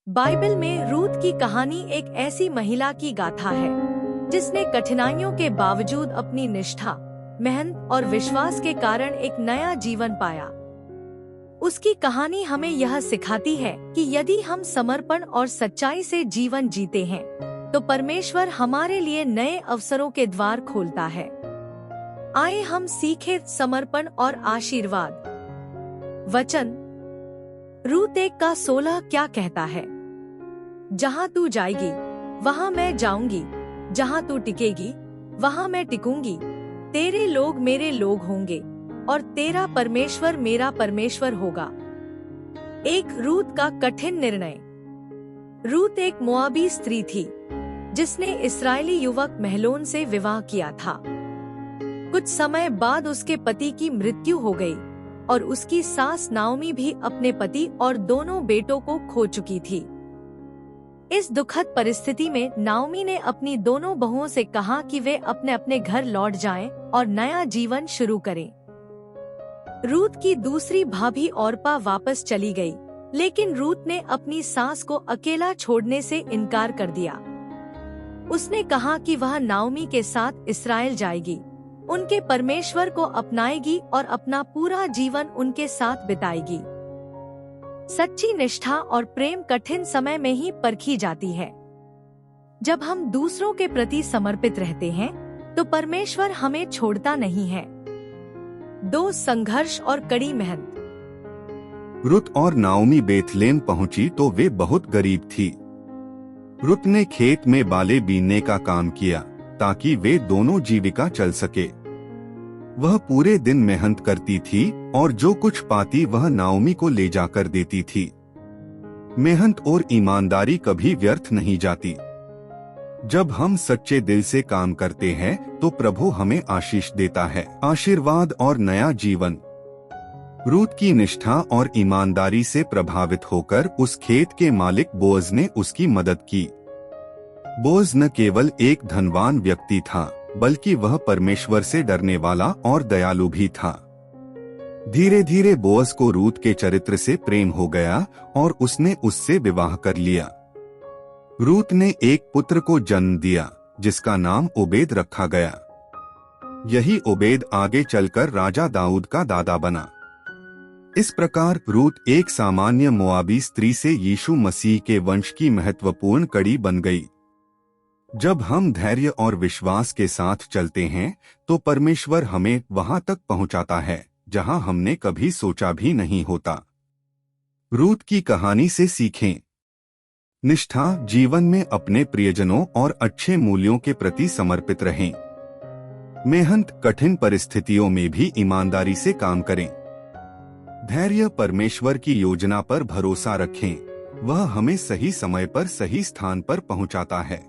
Bible में Ruth की कहानी एक ऐसी महिला की गाथा है जिसने कठिनाइयों के बावजूद अपनी निष्ठा, मेहनत और विश्वास के कारण एक नया जीवन पाया। उसकी कहानी हमें यह सिखाती है कि यदि हम समर्पण और सच्चाई से जीवन जीते हैं तो परमेश्वर हमारे लिए नए अवसरों के द्वार खोलता है। आइए हम सीखें समर्पण और आशीर्वाद। वचन रूथ 1:16 क्या कहता है? जहाँ तू जाएगी वहाँ मैं जाऊंगी, जहाँ तू टिकेगी वहाँ मैं टिकूंगी। तेरे लोग मेरे लोग होंगे और तेरा परमेश्वर मेरा परमेश्वर होगा। एक रूथ का कठिन निर्णय। रूथ एक मोआबी स्त्री थी जिसने इस्राएली युवक महलोन से विवाह किया था। कुछ समय बाद उसके पति की मृत्यु हो गई और उसकी सास नाओमी भी अपने पति और दोनों बेटों को खो चुकी थी। इस दुखद परिस्थिति में नाओमी ने अपनी दोनों बहुओं से कहा कि वे अपने अपने घर लौट जाएं और नया जीवन शुरू करें। रूथ की दूसरी भाभी ओर्पा वापस चली गई, लेकिन रूथ ने अपनी सास को अकेला छोड़ने से इनकार कर दिया। उसने कहा कि वह नाओमी के साथ इस्राएल जाएगी, उनके परमेश्वर को अपनाएगी और अपना पूरा जीवन उनके साथ बिताएगी। सच्ची निष्ठा और प्रेम कठिन समय में ही परखी जाती है। जब हम दूसरों के प्रति समर्पित रहते हैं तो परमेश्वर हमें छोड़ता नहीं है। 2 संघर्ष और कड़ी मेहनत। रुत और नाओमी बेथलेम पहुंची तो वे बहुत गरीब थी। रुत ने खेत में बाले बीनने का काम किया ताकि वे दोनों जीविका चल सके। वह पूरे दिन मेहनत करती थी और जो कुछ पाती वह नाओमी को ले जाकर देती थी। मेहनत और ईमानदारी कभी व्यर्थ नहीं जाती। जब हम सच्चे दिल से काम करते हैं तो प्रभु हमें आशीष देता है, आशीर्वाद और नया जीवन। रूथ की निष्ठा और ईमानदारी से प्रभावित होकर उस खेत के मालिक बोअज ने उसकी मदद की। बोअज न केवल एक धनवान व्यक्ति था बल्कि वह परमेश्वर से डरने वाला और दयालु भी था। धीरे धीरे बोअज को रूथ के चरित्र से प्रेम हो गया और उसने उससे विवाह कर लिया। रूथ ने एक पुत्र को जन्म दिया जिसका नाम ओबेद रखा गया। यही ओबेद आगे चलकर राजा दाऊद का दादा बना। इस प्रकार रूथ एक सामान्य मोआबी स्त्री से यीशु मसीह के वंश की महत्वपूर्ण कड़ी बन गई। जब हम धैर्य और विश्वास के साथ चलते हैं तो परमेश्वर हमें वहां तक पहुंचाता है जहां हमने कभी सोचा भी नहीं होता। रूथ की कहानी से सीखें। निष्ठा जीवन में अपने प्रियजनों और अच्छे मूल्यों के प्रति समर्पित रहें। मेहनत कठिन परिस्थितियों में भी ईमानदारी से काम करें। धैर्य परमेश्वर की योजना पर भरोसा रखें, वह हमें सही समय पर सही स्थान पर पहुंचाता है।